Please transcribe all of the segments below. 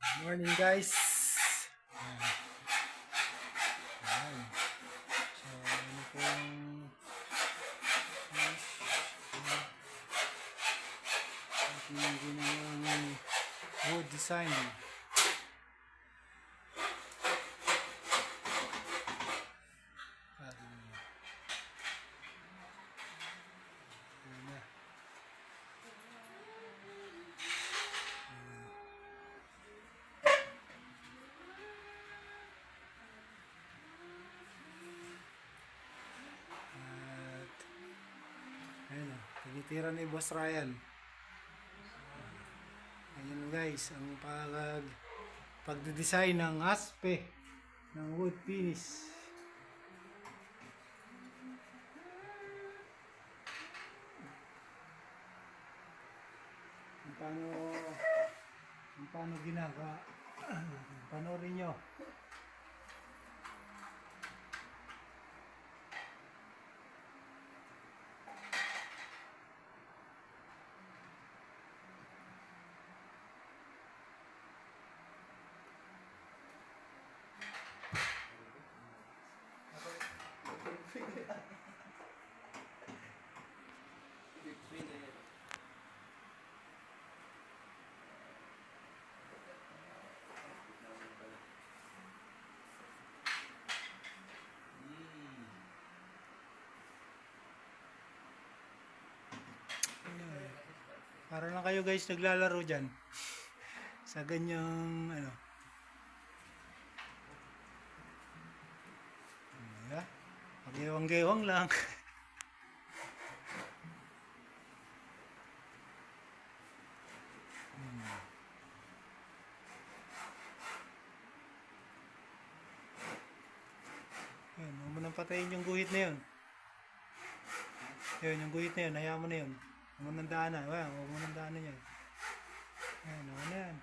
Morning guys. Ayan. So ano pong ating ginawang wood design. Ayun o, tinitira ni Boss Ryan. Ayun guys, ang pagdedesign ng aspe ng wood finish. Kung paano ginagawa. Panoorin nyo. Para lang kayo guys naglalaro dyan sa ganyang ano. Ayan. Pag-gewang-gewang lang. Ayan, huwag mo nang patayin yung guhit na yun. Yun, yung guhit na yun, hayaan mo na yun. Huwag mo nang daanan. Huwag mo nang daanan yan. Ayan, huwag na yan.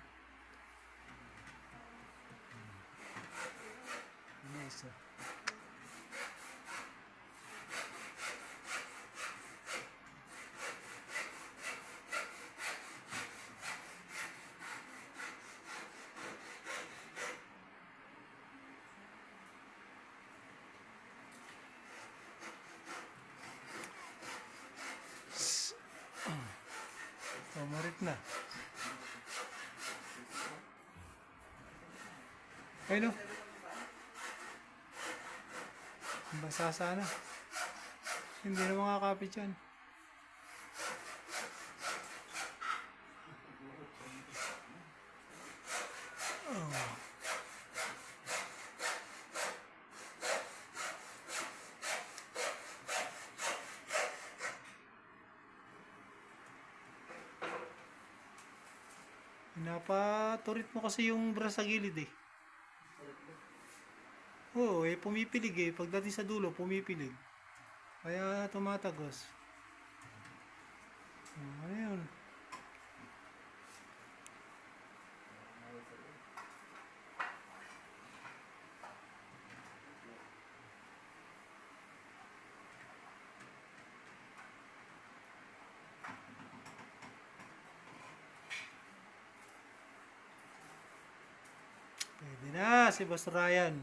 Nice. Marit na. Ayun o. Basa sana. Hindi na makakapit yan. Oh. Pinapaturit mo kasi yung brush sa gilid eh. Oo, pumipilig eh. Pagdating sa dulo, pumipilig. Kaya tumatagos. Ano yun? Pwede na si Boss Ryan.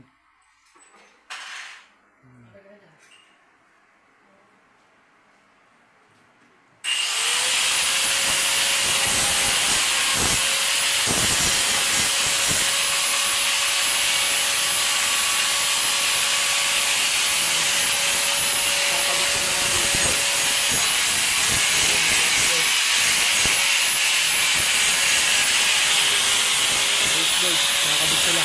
Nakakabit sila.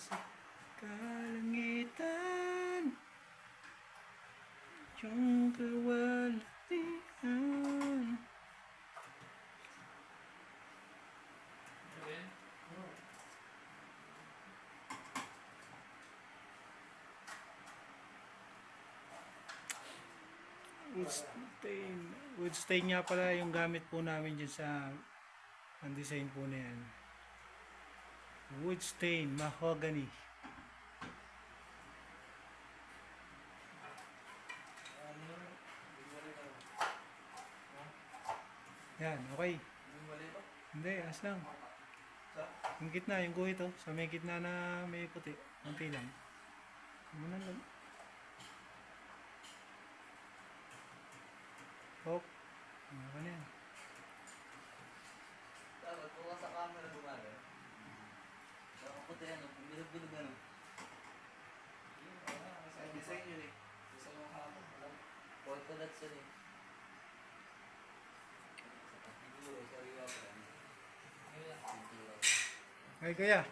sa kalangitan, yung kawalatian. Wood stain. Wood stain nga pala yung gamit po namin dyan sa ang design po na yan. Wood stain, mahogany. Yan, okay. Hindi, as lang. Yung gitna, yung guhit oh. Sa may gitna na may puti. Kunti lang. Muna lang. Hop. Ano na yan? Dapat kung sa camera gumana. Baka puti ano, bilog-bilog ano. Sa design yun eh. Design yung hapon. Photo dots yun eh. Siguro, sariwa pa yan. Ay, kaya.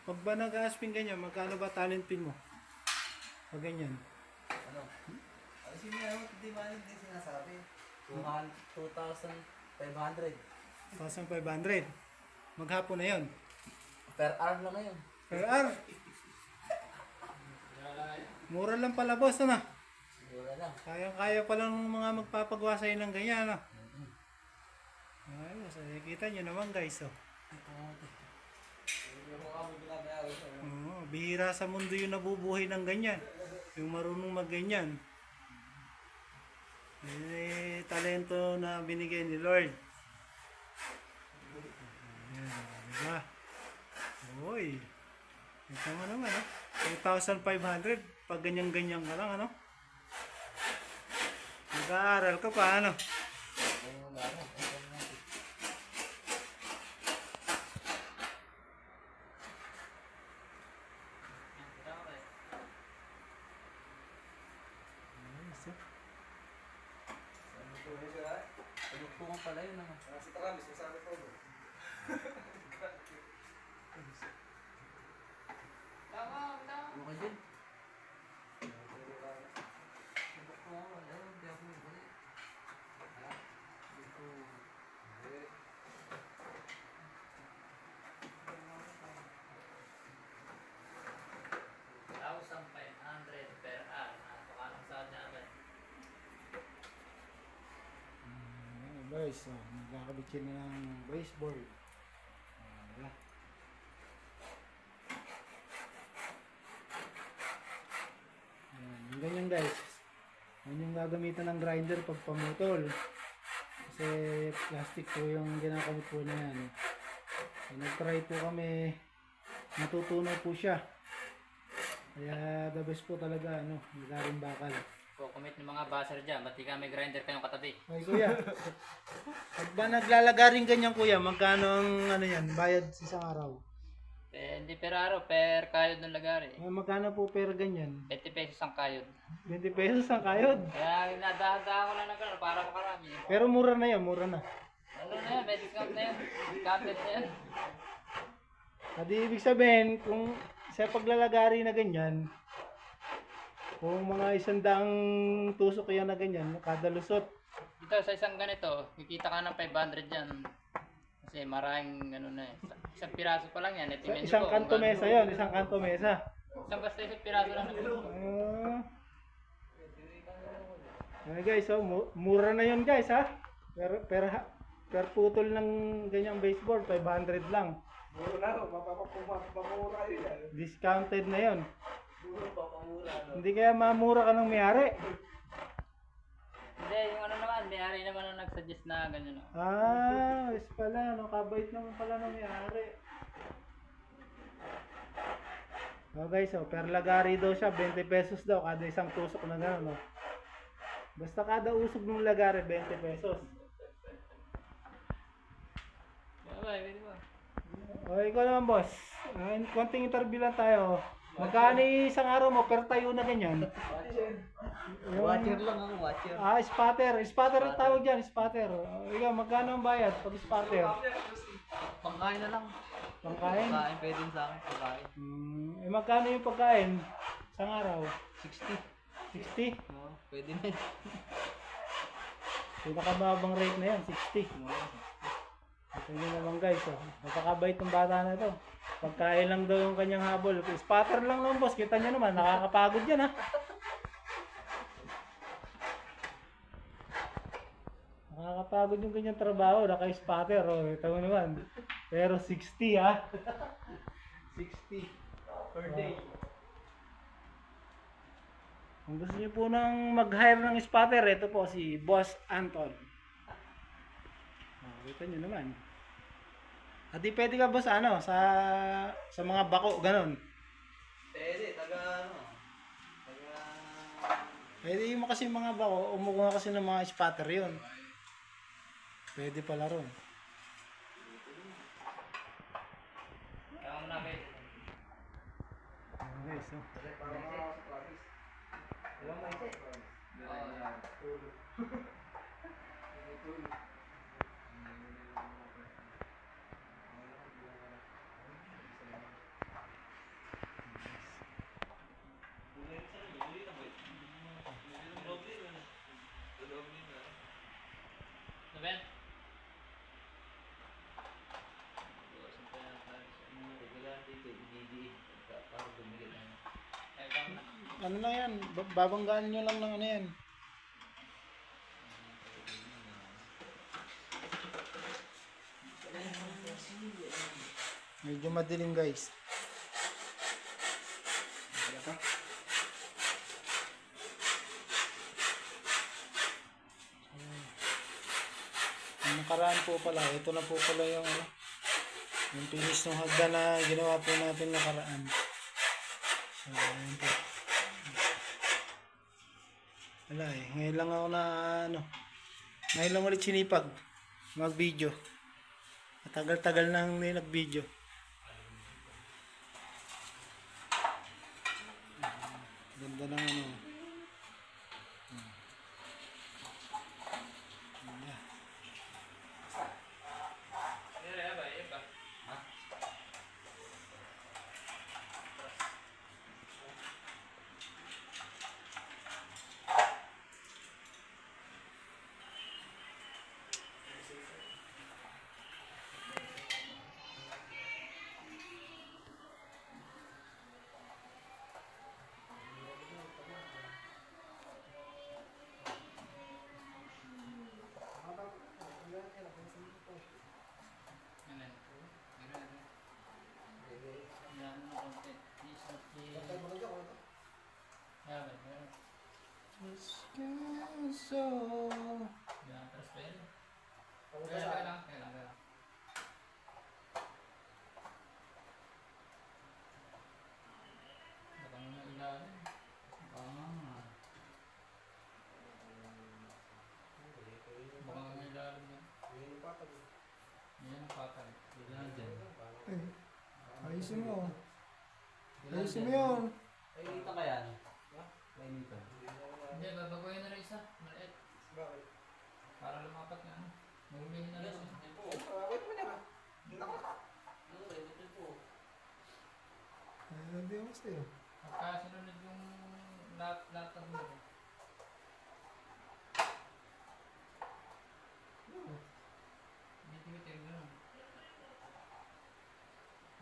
Pag ba nag-aspin ganyan, magkano ba talent pin mo? Pag ganyan. Ano? Ano sinasabi? Hindi ba hindi sinasabi? 2,500. 1,500. Maghapon na yon. Per hour lang ngayon. Per hour. Mura lang pala boss, ano? Siguro lang. Kaya pa lang ng mga magpapagawa sa'yo ng ganyan, ano? Ay, boss, kita nyo naman guys, oh. Bihira sa mundo yung nabubuhay ng ganyan. Yung marunong mag-ganyan. Talento na binigay ni Lord. Ayan, diba? Uy. Ito mo naman, eh. 2,500. Pag ganyan-ganyan ka lang, ano? Nag-aaral ka pa, ano? Tulog pala yun naman. Sa Travis, masabi ko ba? Ano ka dyan? Tulog ko ako. Ayun, hindi ako nabuli. Dito. per hour. Napakalang saan niya agad. Guys, nagkakabit sila ng baseboard. Wala. Yung ganyan guys. Yan yung gagamitan ng grinder pag pamutol. Kasi plastic po yung ginakamit po na yan. Nag-try po kami. Natutunaw po siya. Kaya the best po talaga, magaling bakal. So, commit ng mga buzzer dyan. Ba't di ka may grinder kayong katabi? Ay kuya, pag ba naglalaga rin ganyan kuya, magkano ang yan, bayad sa isang araw? Hindi per araw, per kayod ng lagari. Magkano po per ganyan? 20 pesos ang kayod. 20 pesos ang kayod. Kaya inadahan-dahan ko lang ng gano'n para makarami. Pero mura na yan, mura na. Ano na yan, may discount na yan. Discounted na yan. Adi ibig sabihin, kung sa paglalagari na ganyan, kung mga 100 tusok yan na ganyan, kada lusot. Ito, sa isang ganito, kikita ka ng 500 dyan. Kasi maraming ano na eh. Isang piraso pa lang yan. Isang kanto mesa yon, isang kanto mesa. Isang basta isang piraso lang. Ay guys, mura na yon guys ha. Per putol ng ganyang baseboard, 500 lang. Mura na, mapapamura yun yan. Discounted na yon. Mura, papamura. Hindi kaya mamura ka ng may-ari. Hindi, yung ano naman, may-ari naman ang nag-suggest na ganyan. Is pala, kabait naman pala ng may-ari. Guys, per lagari daw siya, 20 pesos daw, kada isang tusok na gano'n. Basta kada usog ng lagari, 20 pesos. Pwede ba? O, ikaw naman boss. Konting interview lang tayo. Magkano isang araw mo per tayo na ganyan? Watcher lang ako, watcher. Spatter. Spatter ang tawag dyan, spatter. Ikaw, magkano ang bayad pag spatter? Pangkain na lang. Pangkain? Pagkain, pwede din sa akin, pagkain. Eh magkano yung pagkain? Isang araw? 60. 60? Oo, pwede na yun. Pinakababang rate na yan, 60. Oo. Ito nyo naman guys, oh. Napakabait ng bata na to. Pagkain lang daw yung kanyang habol. Spatter lang naman boss, kita nyo naman, nakakapagod yan ha. Nakakapagod yung kanyang trabaho, naka-spatter, oh. Ito mo naman. Pero 60 ha. 60 per day. Kung gusto niyo po nang mag-hire ng spatter, ito po si Boss Anton. Oh, kita nyo naman. At di pwede ka boss ano, sa mga bako, ganon. Pwede, ano, taga... Pwede mo kasi mga bako, umukuha kasi ng mga spatter yun. Pwede pala ron. Kaya mo namin. Okay, so. Sabihan? Ano lang yan, babanggaan nyo lang ng ano yan. Medyo madilim guys. Ang nakaraan po pala, ito na po pala yung ano, yung finish ng hagdan na ginawa po natin nakaraan. So, ayun po. Wala eh, ngayon lang ako na ano, ngayon lang ulit sinipag mag-video. Matagal-tagal na hindi nag-video. Ganda ng ano. Ganda. Descanso. Ayusin mo. Ayusin mo yun. Ay, dito ka yan. Ay, dito. Hindi, babaguhin na rin isa. Maliit. Bakit? Para lumapat nga. Mahulihin na rin isa. Wait mo na. Ay, hindi ako sa'yo. Pagka sinunod yung latag mo. Bitin-bitin mo lang.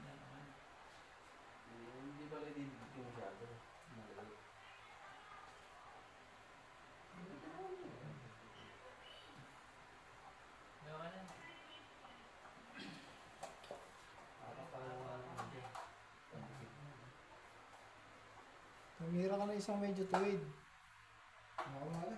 Yan, ayan. Hindi pala dito yung masyado. Maliit. Yan ka na. Tumira ka na isang medyo tuwid. Ako mali.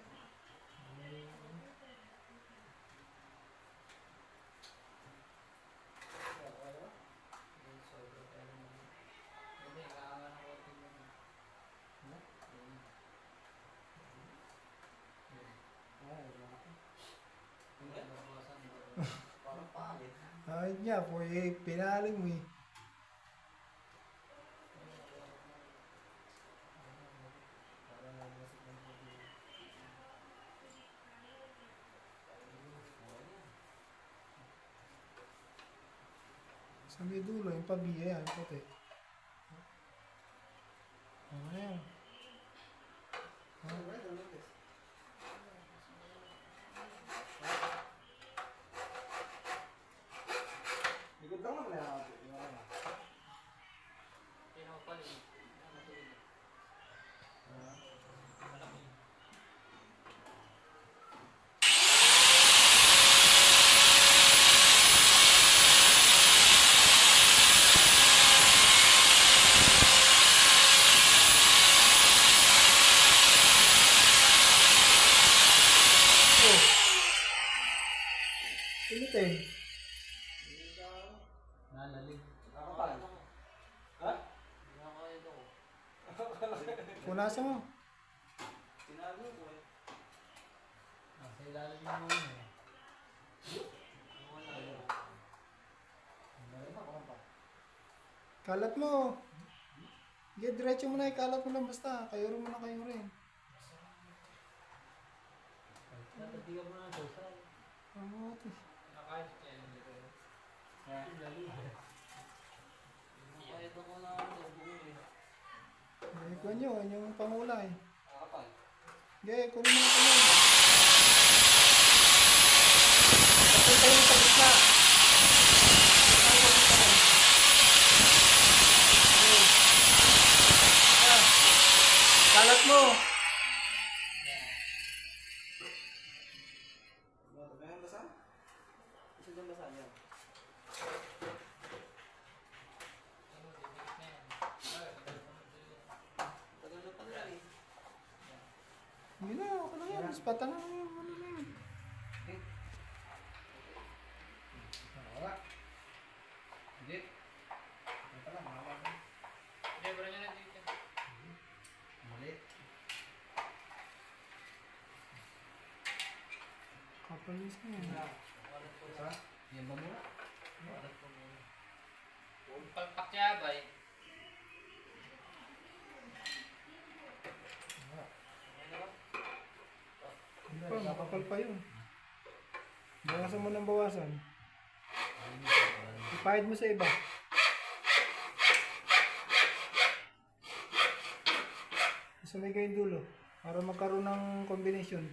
Hindi, kailangan ng konti mo. Parang pangit. Ay niya, po eh, pinaling mo eh. Sa may dulo, yung pabiya yan, puti. Ano yan? Ano ba ito? Notice. Likod lang naman yan. Yung ano. Oh! Pinitin. Nalalig. Nakakapal. Ha? Punasan mo. Tinago ko eh. Nasa ilalim mo muna eh. Kalat mo. Sige, diretso mo na ikalat mo lang basta. Kayo mo na kayo rin. Natatigan mo na ito. Ano ito? Nakahit ka yun. Nakahit ako na buo eh. Ay, kuha nyo, yung pamula eh. Nakakapal. Sige, kunin mo na ito yun. Tapos tayo sa gitna. Kalat mo. May basan? Isa dyan basan yan. Tagal na pala eh. Hindi na, okay lang yan. Ispatan na lang yun. Ano na yun. Wala. Hindi. Ito lang, mahawak. Hindi, bro nyo na dito. Maliit. Kapalis na yan. Sa? Yan ba muna? Palpak siya ba eh. Hindi pa, makapal pa yun. Bawasan mo ng bawasan. Ipahid mo sa iba. Isa may kayong dulo. Para magkaroon ng combination.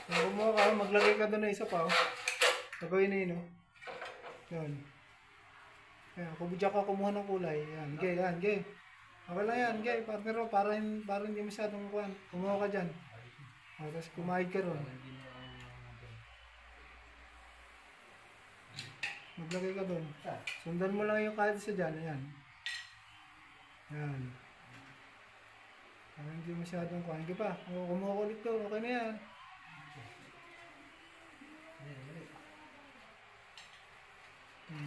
Kung kumuha ka, maglagay ka doon na isa pa. Oh. Gagawin na yun, oh. Yan. Yan, kubudya ka kumuha ng kulay. Yan, gay, yan, gay. Okay lang yan, gay. Partner, oh, para hindi masyadong kuhan. Kumuha ka dyan. Oh, tapos kumahid ka ron. Maglagay ka doon. Sundan mo lang yung kahit isa dyan. Ayan. Yan. Para hindi masyadong kuhan. Hindi pa. O, kumuha ko ulit to. Okay na yan.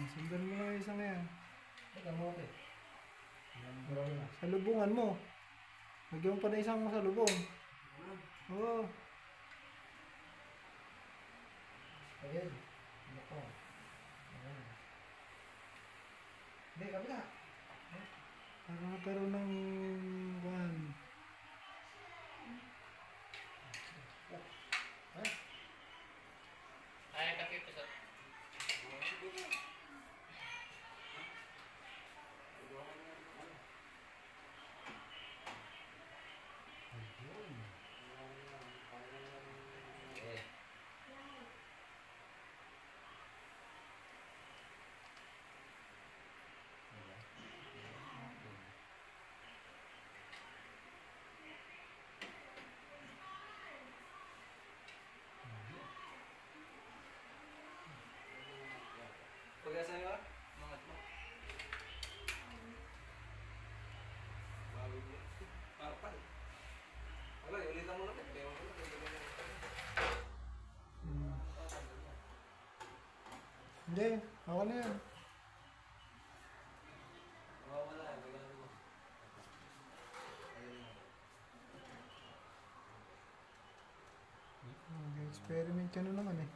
Sundan mo lang yung isang yan. Sa lubungan mo. Lagyan mo pa na isang sa lubong. Oo. Ayun. Ano ko? Hindi, kabila. Para magkaroon ng kuhan. Kaya ka dito sa... Pagkasa nyo? Mga mo. Bago niya. Parpal. Wala, ulitan mo natin. Kaya wala. Hindi. Ako na yan. Wala. Gagawin mo. Mag-experiment ka na naman eh.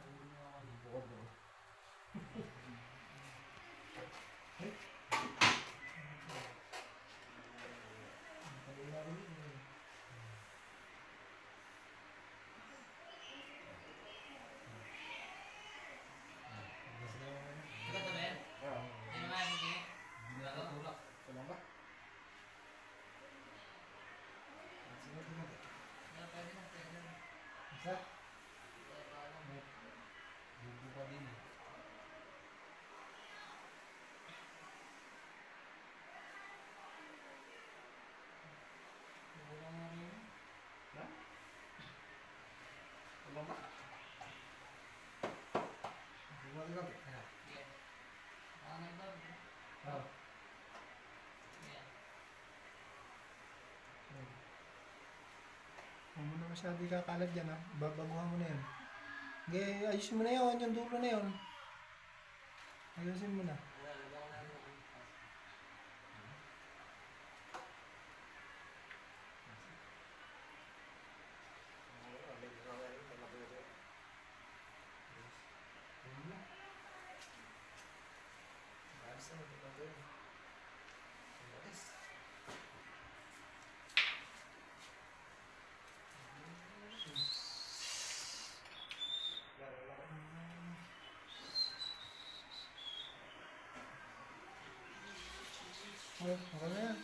masyado kakalat dyan ha. Babaguhan mo na yan. Okay, ayusin mo na yun. Yung dulo na yun. Ayusin mo na. Oh, okay na yan.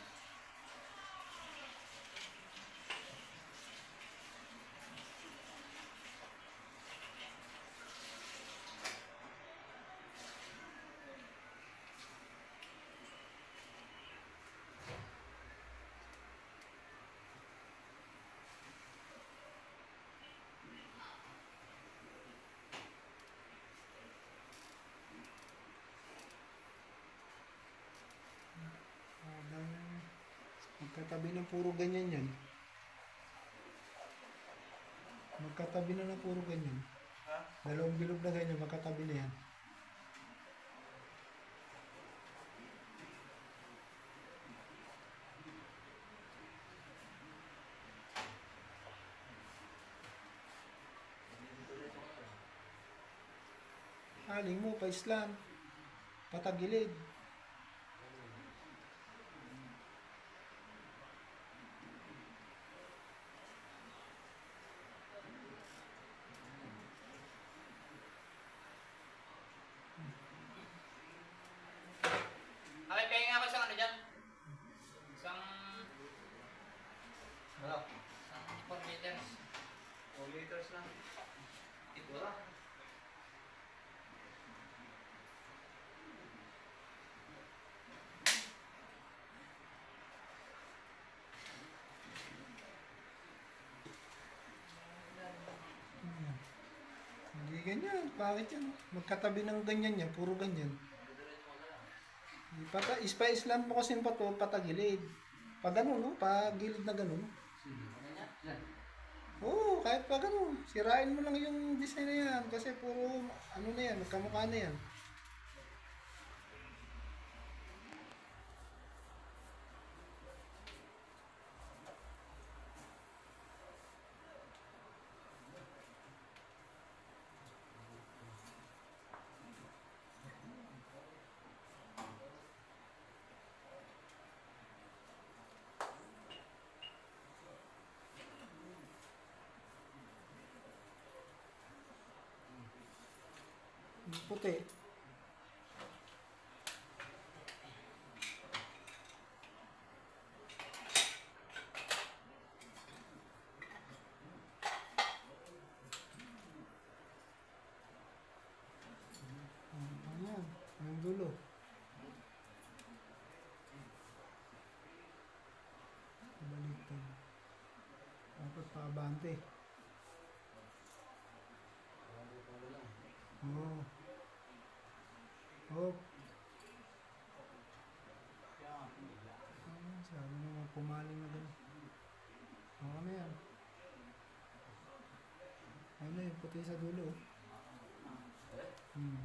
Magkatabi ng puro ganyan yan. Magkatabi na ng puro ganyan. Dalawang bilog na ganyan, magkatabi na yan. Aling mo, pa-islam. Patagilid. Okay, pahinga ako isang ano dyan. Isang Ano? 4 liters. 4 liters lang. Ito lang. Hindi ganyan. Bakit yan? Magkatabi ng ganyan yan. Puro ganyan. Ispa-islam mo kasi pa to, patagilid. Pag ganun, no? Pag gilid na ganun. Oo, kahit pag ganun. Sirain mo lang yung design na yan. Kasi puro, ano na yan, magkamukha na yan. Yung puti. Ayan, ang dulo. Baliktad. Dapat pakabante. Oo. Oh. Sabi naman pumaling na gano'n. Okay na yan. Ano yun, puti sa dulo. Hmm.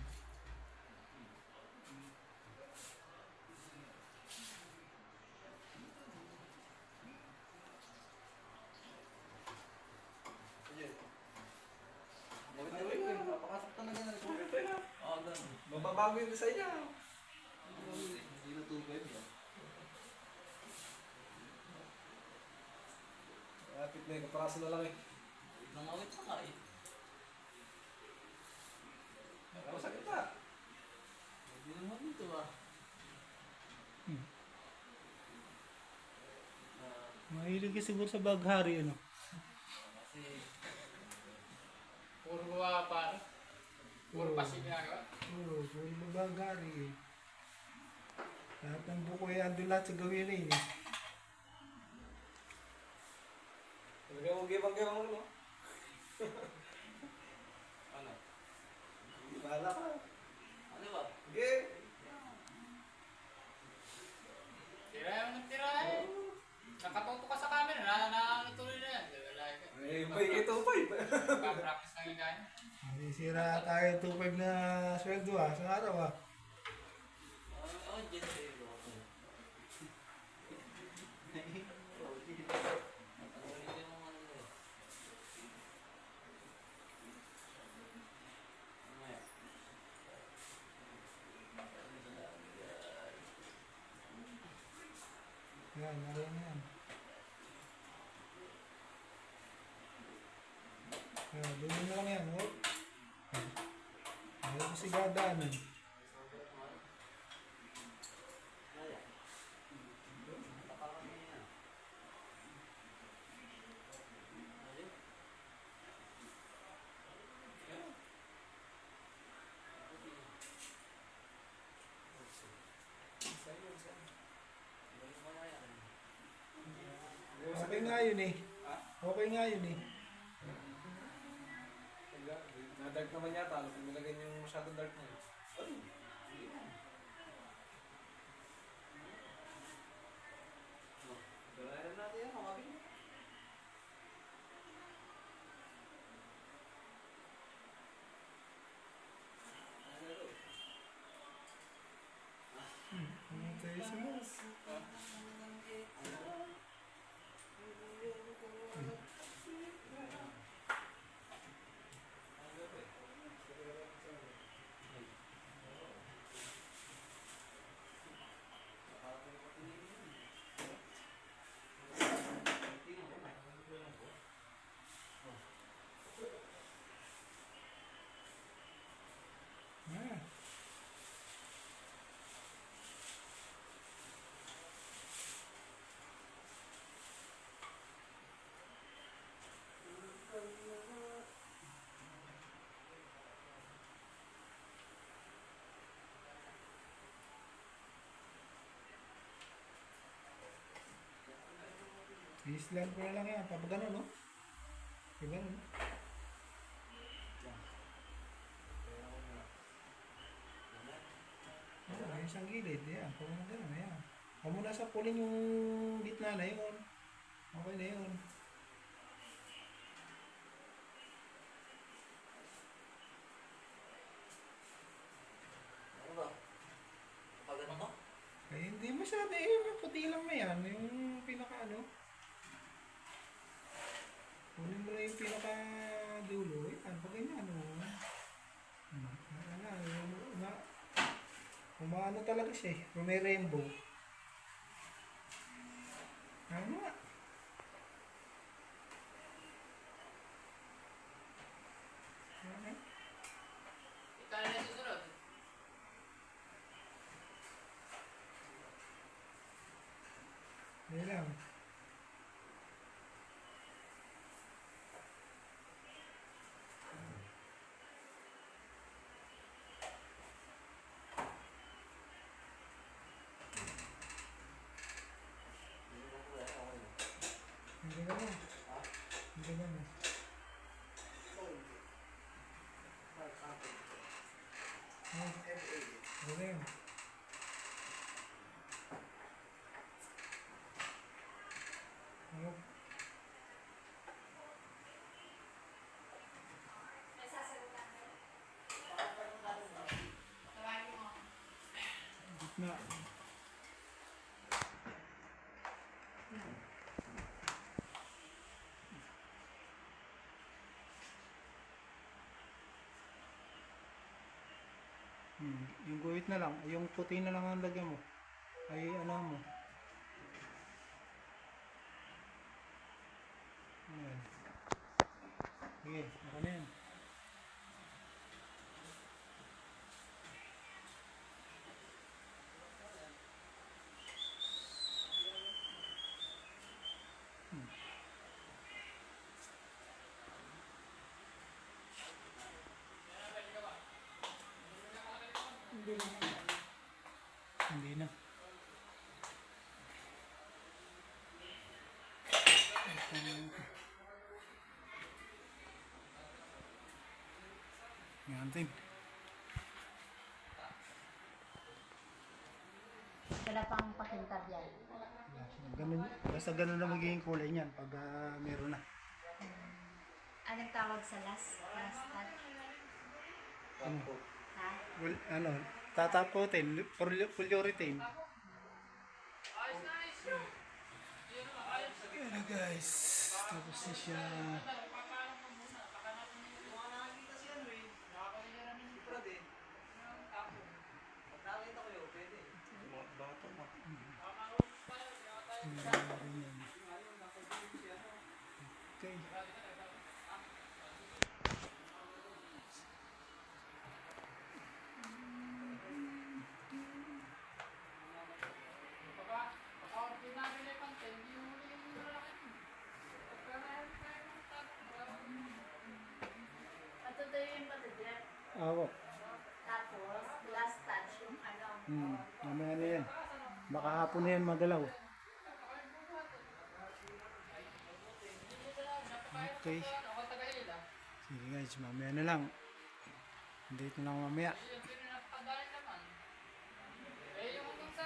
Napakasaktan na ganun. Oo, ganun. Mababago yung design niya. Hindi natubay mo. Kapit na yung kaparaso na lang eh. Nangawit pa ka eh. Masakit na. Hindi naman dito ah. Mahilig ka siguro sa baghari, ano? Kasi Puro gawa pa. Puro pasin ginagawa. Oo, puro baghari eh. Lahat ng buko ay andun lahat sa gawin rin eh. Talaga mo gibang-gibang mo. Ano? Bahala ka. ano ba? Sige. Tira mo ng tira eh. Nakatuto ka sa camera, natuloy na yan. Wala ka. Eh, 2.5 na sweldo sa araw Dyan sa'yo. Yan, naroon na yan. Yan, doon mo lang yan, oh. Ayaw ko si gadaanan. Okay nga yun eh. Okay nga yun eh. Na-dark naman yata. Alam kung nilagay niyo yung masyadong dark na yun. Galayan natin yan, makabili. Ano tayo sa mas? Ah. I-slam ko na lang yan. Papagano, no? Diba, no? Oo, yung isang gilid. Yan. Kung ano gano'n, yan. Huwag mo nasa pulin yung gitna na yun. Okay na yun. Ano ba? Kapag ano mo? Eh, hindi masyado eh. Yung puti lang na yan. Yung pinaka ano. Kunin mo lang yung pinaka dulo. Yan. Pag ganyan, ano. Umaano talaga siya eh. May rainbow. Ano nga. Ikaw na yung susunod. Hindi lang. Hindi ka na. Hindi ka na. Hindi ka na. Ano? Gitna. Yung guhit na lang, yung puti na lang ang lagyan mo. Ay ano mo. Ayan. Sige, ako na yan. Hindi na. Yan din. Wala pang pakintab yan. Ganun, basta ganun na magiging kulay niyan pag meron na. Anong tawag sa last cut? Tampo. Ha? Well, ano, tataputin, full urethane. Ayan guys, tapos na siya. Mga nakakita si ano eh. Si Brad eh. Pag nakakita ko yun, pwede. Mga bata pa. Okay. Patutuyo yung patudrep. Awo. Tapos, last touch yung ano. Mamaya na yan. Baka hapon na yan magalaw. Okay. Sige guys, mamaya na lang. Dito na lang mamaya.